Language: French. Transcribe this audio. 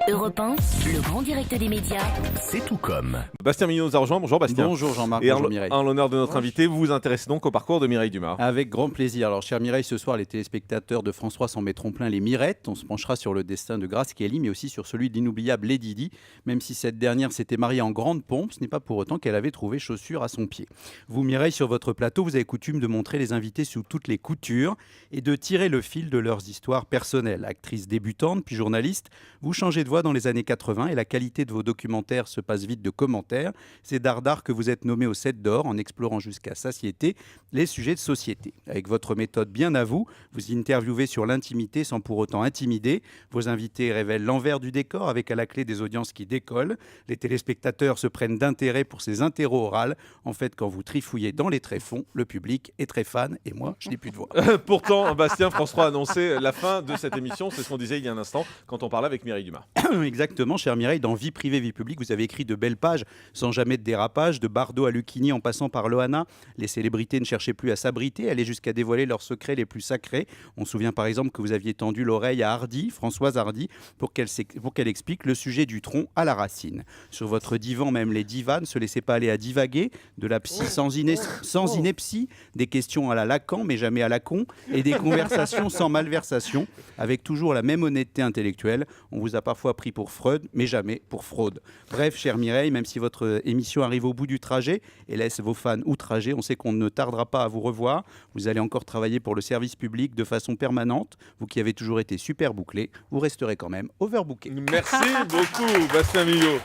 Europe 1, le grand direct des médias. C'est tout comme. Bastien Mignot nous a rejoint. Bonjour Bastien. Bonjour Jean-Marc, Et bonjour Mireille. en l'honneur de notre invité, vous vous intéressez donc au parcours de Mireille Dumas. Avec grand plaisir. Alors, chère Mireille, ce soir, les téléspectateurs de France 3 s'en mettront plein les mirettes. On se penchera sur le destin de Grace Kelly, mais aussi sur celui de l'inoubliable Lady Di. Même si cette dernière s'était mariée en grande pompe, ce n'est pas pour autant qu'elle avait trouvé chaussures à son pied. Vous, Mireille, sur votre plateau, vous avez coutume de montrer les invités sous toutes les coutures et de tirer le fil de leurs histoires personnelles. Actrice débutante, puis journaliste, vous changez de voix dans les années 80 et la qualité de vos documentaires se passe vite de commentaires. C'est dardard que vous êtes nommé au 7 d'or en explorant jusqu'à satiété les sujets de société. Avec votre méthode bien à vous, vous interviewez sur l'intimité sans pour autant intimider. Vos invités révèlent l'envers du décor avec à la clé des audiences qui décollent. Les téléspectateurs se prennent d'intérêt pour ces interros orales. En fait, quand vous trifouillez dans les tréfonds, le public est très fan et moi, je n'ai plus de voix. Pourtant, Bastien, France 3 a annoncé la fin de cette émission. C'est ce qu'on disait il y a un instant quand on parlait avec Mireille Dumas. Exactement, chère Mireille, dans Vie privée, vie publique, vous avez écrit de belles pages sans jamais de dérapage, de Bardot à Lucchini en passant par Loana. Les célébrités ne cherchaient plus à s'abriter, allaient jusqu'à dévoiler leurs secrets les plus sacrés. On se souvient par exemple que vous aviez tendu l'oreille à Hardy, Françoise Hardy, pour qu'elle explique le sujet du tronc à la racine. Sur votre divan, même les divas ne se laissaient pas aller à divaguer, de la psy sans ineptie, des questions à la Lacan mais jamais à la con, et des conversations sans malversation, avec toujours la même honnêteté intellectuelle. On vous a parfois pris pour Freud, mais jamais pour fraude. Bref, chère Mireille, même si votre émission arrive au bout du trajet et laisse vos fans outragés, on sait qu'on ne tardera pas à vous revoir. Vous allez encore travailler pour le service public de façon permanente. Vous qui avez toujours été super bouclé, vous resterez quand même overbooké. Merci beaucoup, Bastien Mignot.